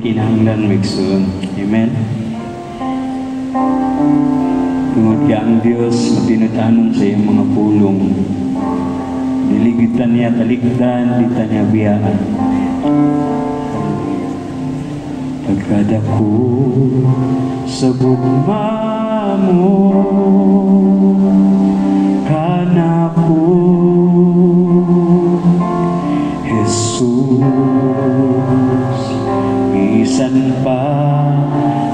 kinahanglan migsoon. Amen. Tungod ka ang Diyos matinutanon sa iyong mga pulong. Diligitan niya talikdan, dita niya biyaan. Pagkadako sa bugma mo, kanako, Jesus, bisan pa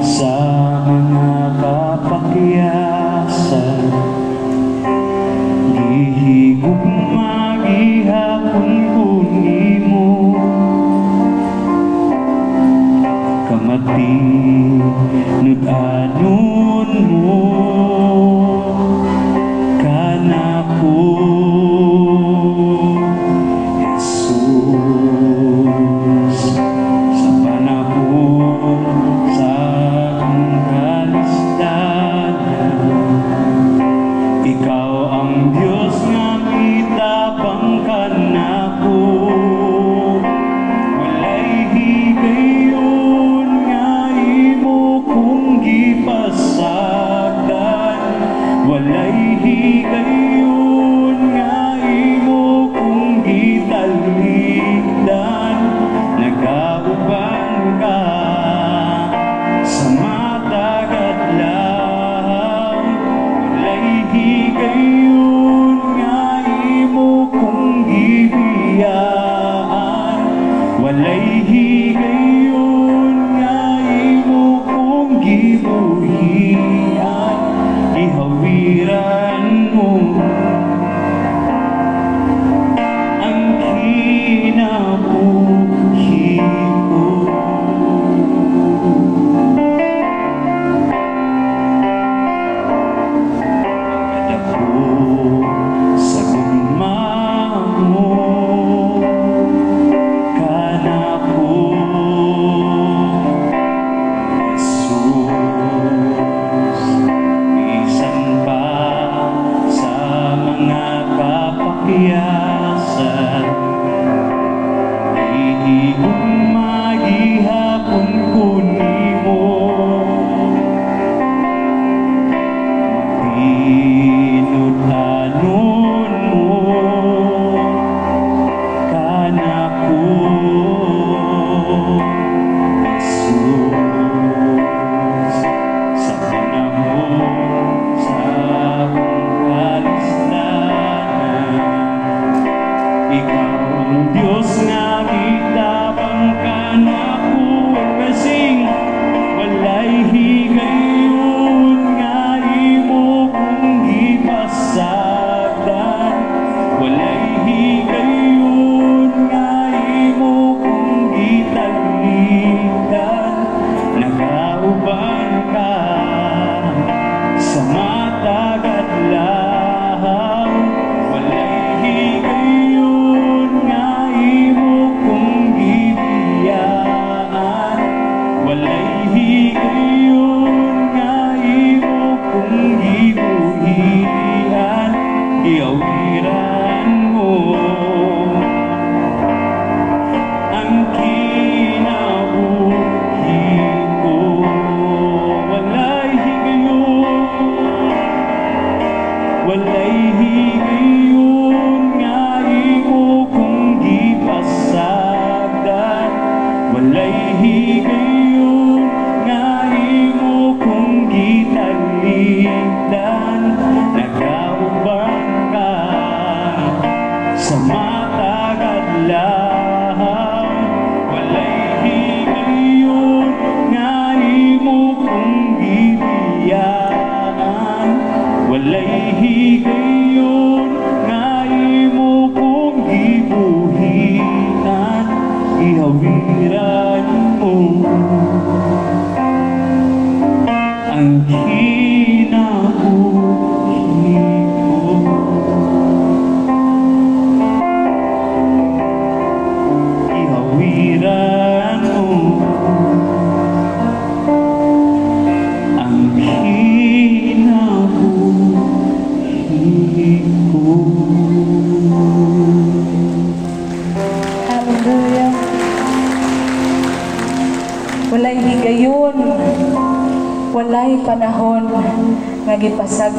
sa mga kapakyasan, gihigugma gihapon kuni mo, kamati nudanon mo, kanako, Jesus, sa panahon sa akong kalisdanan, ikaw ang Diyos nga itabang kanako. Walay higayon nga imo kong gipasagdan, walay higayon nga imo kong gitalikdan. Nagauban ka sa matag at laham, walay higayon nga imo kong gibiyaan, walay higayon nga imo kong gibuhian. Ihawiran mo ang kinabuhi ko. Pagkadako sa gugma mo, kanako, Jesus, bisan pa sa mga kapakyasan, gihigugma gihapon kuni mo, tinutanon mo, kanako, Jesus, sa panahon sa akong kalisdanan, ikaw ang Diyos nga itabang kanako. Kasing walay higayon nga imo kong gipasagdan, walay higayon nga imo kong gitalikdan. Nagauban ka sa matag at laham, walay higayon nga imo kong gibiyaan, walay higayon nga imo kong gibuhian. Ihawiran mo ang kinabuhi ko. Walay higayon, walay higayon nga imo kong gipasagdan, walay higayon nga imo kong gitalikdan. Nagauban ka sa matag at laham, walay higayon nga imo kong gibiyaan, walay higayon nga imo kong gibuhian. Ihawiran mo walay higayon, walay panahon nga gipasag